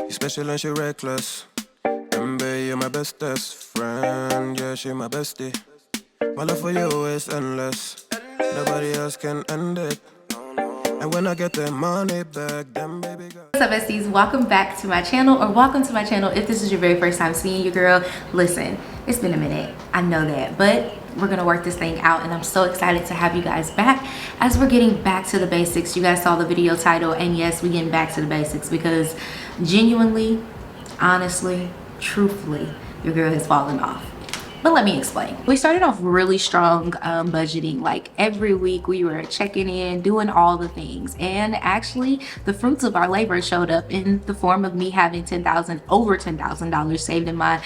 You special and she reckless. Remember, you're my bestest friend. Yeah, she my bestie. My love for you is endless. Nobody else can end it. And when I get the money back, then baby girl. What's up, besties? Welcome back to my channel, or welcome to my channel if this is your very first time seeing your girl. Listen, it's been a minute, I know that, but we're gonna work this thing out, and I'm so excited to have you guys back as we're getting back to the basics. You guys saw the video title, and yes, we're getting back to the basics because genuinely, honestly, truthfully, your girl has fallen off. But let me explain. We started off really strong budgeting. Like every week we were checking in, doing all the things. And actually the fruits of our labor showed up in the form of me having over $10,000 saved in my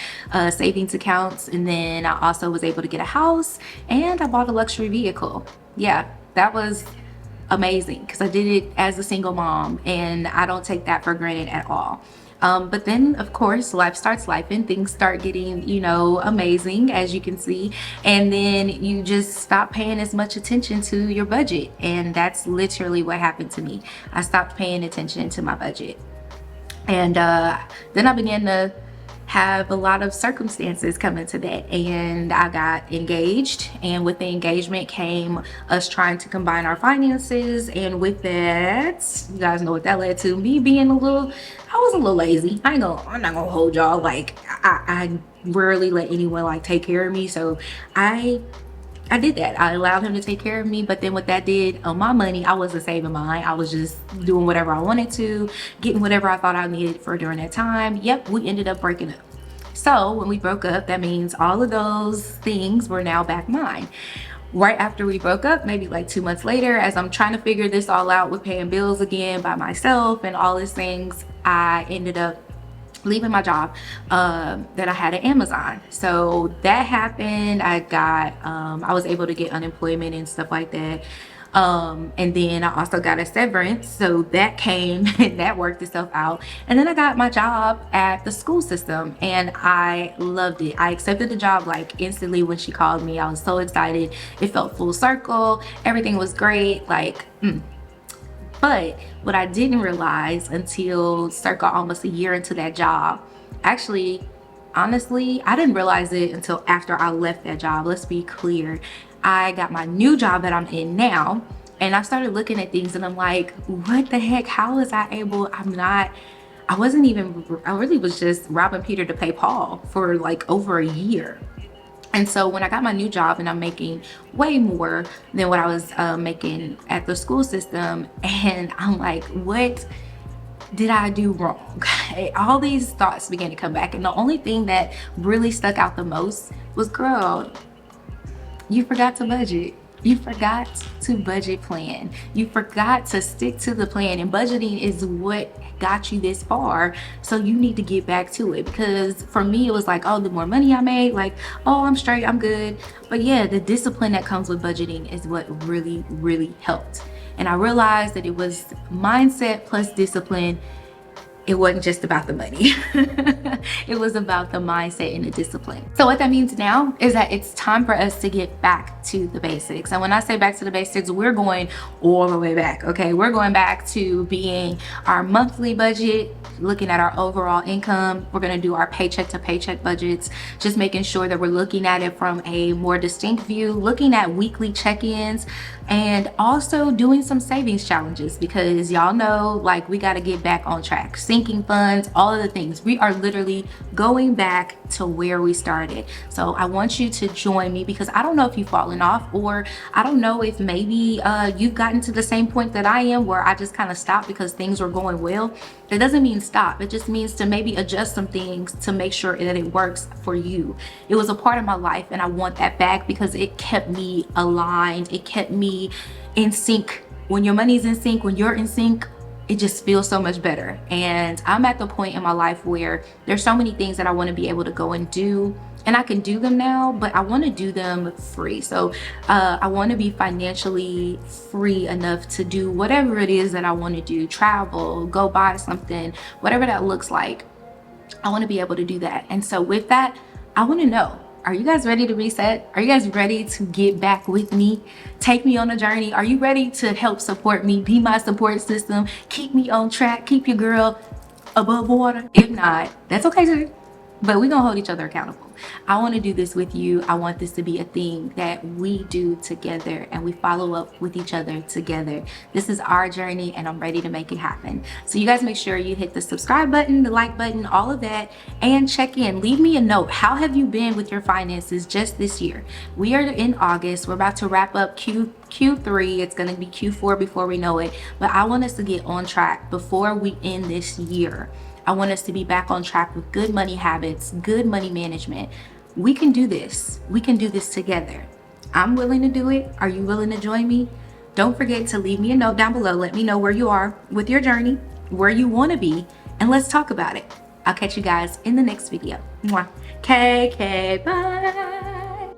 savings accounts. And then I also was able to get a house, and I bought a luxury vehicle. Yeah, that was amazing because I did it as a single mom, and I don't take that for granted at all. But then of course life starts life and things start getting, you know, amazing, as you can see, and then you just stop paying as much attention to your budget. And that's literally what happened to me. I stopped paying attention to my budget, and then I began to have a lot of circumstances come into that, and I got engaged, and with the engagement came us trying to combine our finances. And with that, you guys know what that led to: me being I was a little lazy. I'm not gonna hold y'all. Like I rarely let anyone like take care of me, so I did that. I allowed him to take care of me. But then what that did on my money, I wasn't saving mine. I was just doing whatever I wanted to, getting whatever I thought I needed for during that time. Yep, we ended up breaking up. So when we broke up, that means all of those things were now back mine. Right after we broke up, maybe like 2 months later, as I'm trying to figure this all out with paying bills again by myself and all these things, I ended up leaving my job that I had at Amazon. So that happened. I was able to get unemployment and stuff like that. And then I also got a severance, so that came and that worked itself out. And then I got my job at the school system, and I loved it. I accepted the job like instantly when she called me. I was so excited. It felt full circle. Everything was great. But what I didn't realize until circa almost a year into that job, actually, honestly, I didn't realize it until after I left that job. Let's be clear. I got my new job that I'm in now, and I started looking at things and I'm like, what the heck? How was I able? I really was just robbing Peter to pay Paul for like over a year. And so when I got my new job and I'm making way more than what I was making at the school system, and I'm like, what did I do wrong? All these thoughts began to come back, and the only thing that really stuck out the most was, girl, you forgot to budget. You forgot to budget plan. You forgot to stick to the plan, and budgeting is what got you this far. So you need to get back to it, because for me it was like, oh, the more money I made, like, oh, I'm straight, I'm good. But yeah, the discipline that comes with budgeting is what really, really helped. And I realized that it was mindset plus discipline. It wasn't just about the money. It was about the mindset and the discipline. So what that means now is that it's time for us to get back to the basics. And when I say back to the basics, we're going all the way back, okay? We're going back to being our monthly budget, looking at our overall income. We're gonna do our paycheck to paycheck budgets, just making sure that we're looking at it from a more distinct view, looking at weekly check-ins, and also doing some savings challenges, because y'all know, like, we got to get back on track. Sinking funds, all of the things. We are literally going back to where we started. So I want you to join me, because I don't know if you've fallen off, or I don't know if maybe you've gotten to the same point that I am, where I just kind of stopped because things were going well. That doesn't mean stop. It just means to maybe adjust some things to make sure that it works for you. It was a part of my life, and I want that back because it kept me aligned. It kept me in sync. When your money's in sync, when you're in sync, it just feels so much better. And I'm at the point in my life where there's so many things that I want to be able to go and do, and I can do them now, but I want to do them free. So I want to be financially free enough to do whatever it is that I want to do, travel, go buy something, whatever that looks like. I want to be able to do that. And so with that, I want to know, are you guys ready to reset? Are you guys ready to get back with me? Take me on a journey? Are you ready to help support me, be my support system, keep me on track, keep your girl above water? If not, that's okay too. But we're gonna hold each other accountable. I want to do this with you. I want this to be a thing that we do together and we follow up with each other together. This is our journey and I'm ready to make it happen. So you guys make sure you hit the subscribe button, the like button, all of that, and check in. Leave me a note. How have you been with your finances just this year? We are in August. We're about to wrap up Q3. It's going to be Q4 before we know it. But I want us to get on track before we end this year. I want us to be back on track with good money habits, good money management. We can do this. We can do this together. I'm willing to do it. Are you willing to join me? Don't forget to leave me a note down below. Let me know where you are with your journey, where you want to be, and let's talk about it. I'll catch you guys in the next video. Mwah. KK, bye.